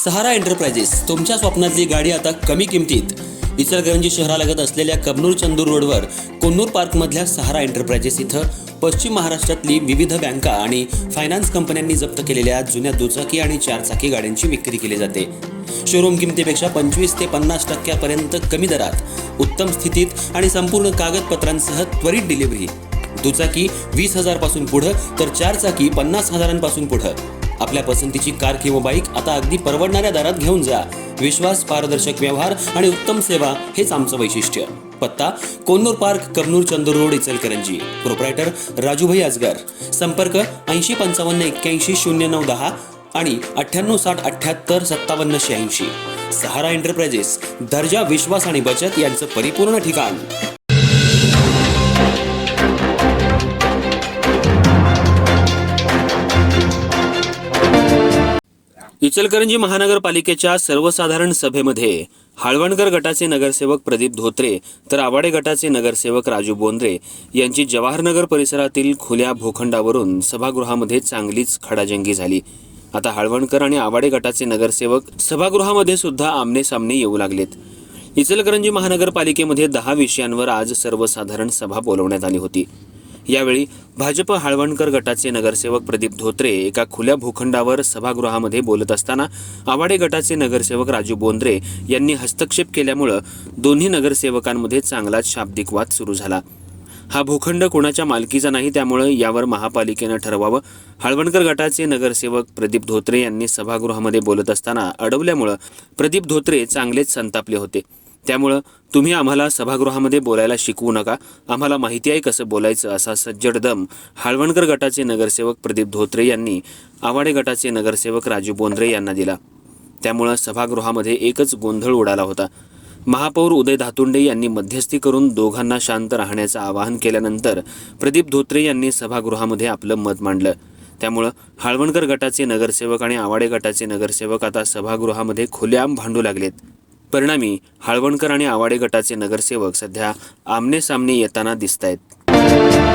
सहारा enterprises तुमच्या स्वप्नातली गाडी आता कमी किमतीत. इचलकरंजी शहरालगत असलेल्या कबनूर चंदूर रोडवर कोन्नूर पार्कमधल्या सहारा एंटरप्राइजेस इथं पश्चिम महाराष्ट्रातली विविध बँका आणि फायनान्स कंपन्यांनी जप्त केलेल्या जुन्या दुचाकी आणि चारचाकी गाड्यांची विक्री केली जाते. शोरूम किमतीपेक्षा 25 ते 50% कमी दरात, उत्तम स्थितीत आणि संपूर्ण कागदपत्रांसह त्वरित डिलिव्हरी. दुचाकी 20,000 पासून पुढे तर चारचाकी 50,000 पुढे. आपल्या पसंतीची कार किंवा बाईक आता अगदी परवडणाऱ्या दरात घेऊन जा. विश्वास, पारदर्शक व्यवहार आणि उत्तम सेवा हेच आमचं वैशिष्ट्य. पत्ता Konnur park, Kabnur Chandur road, Ichalkaranji. Proprietor Rajubhai Ajgar. संपर्क 8055810910 आणि 9860785786. सहारा एंटरप्राइजेस, दर्जा, विश्वास आणि बचत यांचं परिपूर्ण ठिकाण. इचलकरंजी महानगरपालिकेच्या सर्वसाधारण सभेमध्ये हाळवणकर गटाचे नगरसेवक प्रदीप धोत्रे तर आवाडे गटाचे नगरसेवक राजू बोंद्रे यांची जवाहरनगर परिसरातील खुल्या भूखंडावरून सभागृहामध्ये चांगलीच खडाजंगी झाली. आता हाळवणकर आणि आवाडे गटाचे नगरसेवक सभागृहामध्ये सुद्धा आमनेसामने येऊ लागलेत. इचलकरंजी महानगरपालिकेमध्ये 10 विषयांवर आज सर्वसाधारण सभा बोलवण्यात आली होती. यावेळी भाजप हाळवणकर गटाचे नगरसेवक प्रदीप धोत्रे एका खुल्या भूखंडावर सभागृहामध्ये बोलत असताना आवाडे गटाचे नगरसेवक राजू बोंद्रे यांनी हस्तक्षेप केल्यामुळे दोन्ही नगरसेवकांमध्ये चांगलाच शाब्दिक वाद सुरू झाला. हा भूखंड कोणाच्या मालकीचा नाही, त्यामुळे यावर महापालिकेनं ठरवावं. हाळवणकर गटाचे नगरसेवक प्रदीप धोत्रे यांनी सभागृहामध्ये बोलत असताना अडवल्यामुळे प्रदीप धोत्रे चांगलेच संतापले होते. त्यामुळं तुम्ही आम्हाला सभागृहामध्ये बोलायला शिकवू नका, आम्हाला माहिती आहे कसं बोलायचं, असा सज्जड दम हाळवणकर गटाचे नगरसेवक प्रदीप धोत्रे यांनी आवाडे गटाचे नगरसेवक राजू बोंद्रे यांना दिला. त्यामुळं सभागृहामध्ये एकच गोंधळ उडाला होता. महापौर उदय धातुंडे यांनी मध्यस्थी करून दोघांना शांत राहण्याचं आवाहन केल्यानंतर प्रदीप धोत्रे यांनी सभागृहामध्ये आपलं मत मांडलं. त्यामुळं हाळवणकर गटाचे नगरसेवक आणि आवाडे गटाचे नगरसेवक आता सभागृहामध्ये खुलेआम भांडू लागलेत. परिणामी हाळवणकर आणि आवाडे गटाचे नगरसेवक सध्या आमनेसामने येताना दिसतायत.